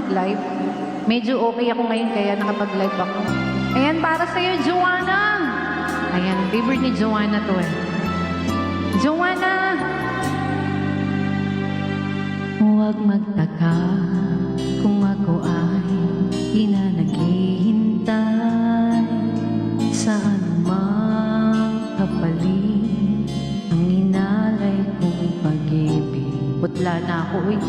mag-live. Medyo okay ako ngayon kaya nakapag-live ako. Ayan, para sa'yo, Joanna. Ayan, favorite ni Joanna to eh. Joanna! Huwag magtaka kung ako ay naghihintay sa anumang kapalit ang inalay kong pag-ibig. Putla na ako eh.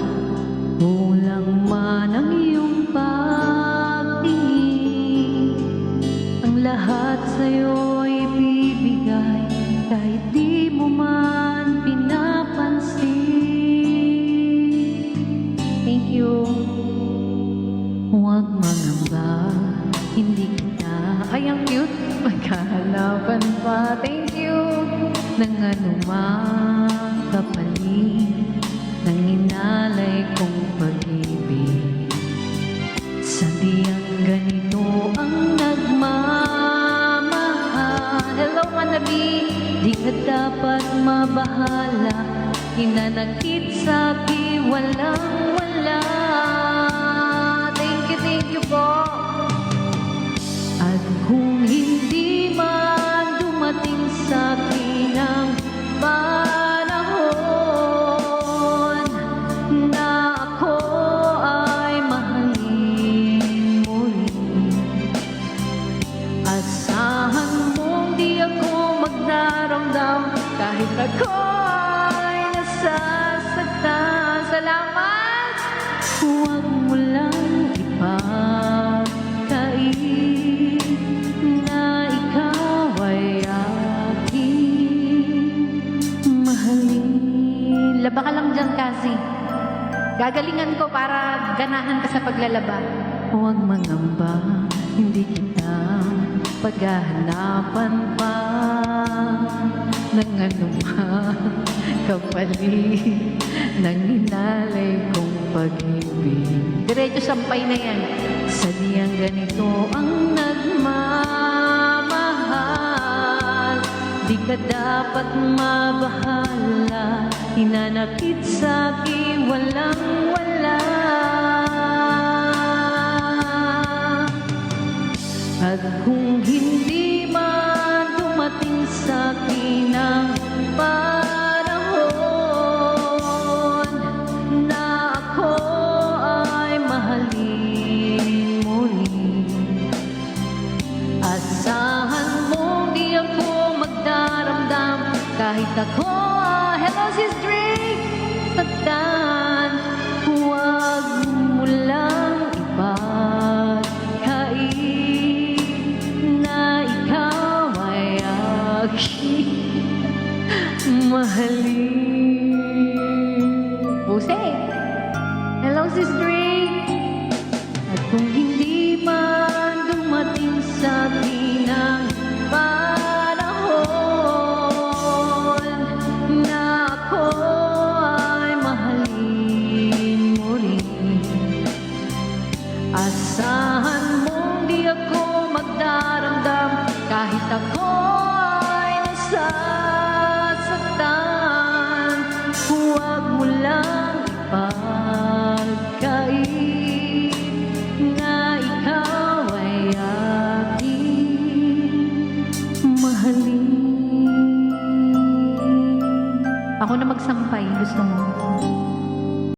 Kulang man ang iyong pagtingin, ang lahat sa'yo'y bibigay kahit di mo man pinapansin. Thank you. Huwag mangamba, hindi kita ay ang cute magkahalapan pa. Thank you. Nang anumang kapalit ng inalay kong pag-ibig, sadyang ganito ang nagmamahal. Hello, Manabi. Di ka dapat mabahala, hinanakit sa'kin walang-wala. Thank you po. At kung hindi man dumating sa'kin ang panahon na ako ay mahalin muli, asahan mong di ako magdaramdam kahit ako ay nasasaktan. Salamat! Huwag mo lang ipagkait na ikaw ay aking mahalin. Laba ka lang dyan kasi. Gagalingan ko para ganahan ka sa paglalaba. Huwag mangamba, hindi kita paghahanapan pa ng anumang kapalit ng inalay kong pag-ibig. Diretso sampay na yan. Sadyang ganito ang nagmamahal, di ka dapat mabahala, hinanakit sa'kin walang-wala. At kung hindi man dumating sa'kin ang panahon na ako ay mahalin muli, asahan mong di ako magdaramdam kahit ako, hello sis Drake, saktan. Huwag mo lang ipagkait na ikaw ay aking mahalin. Buse, hello sis Drake.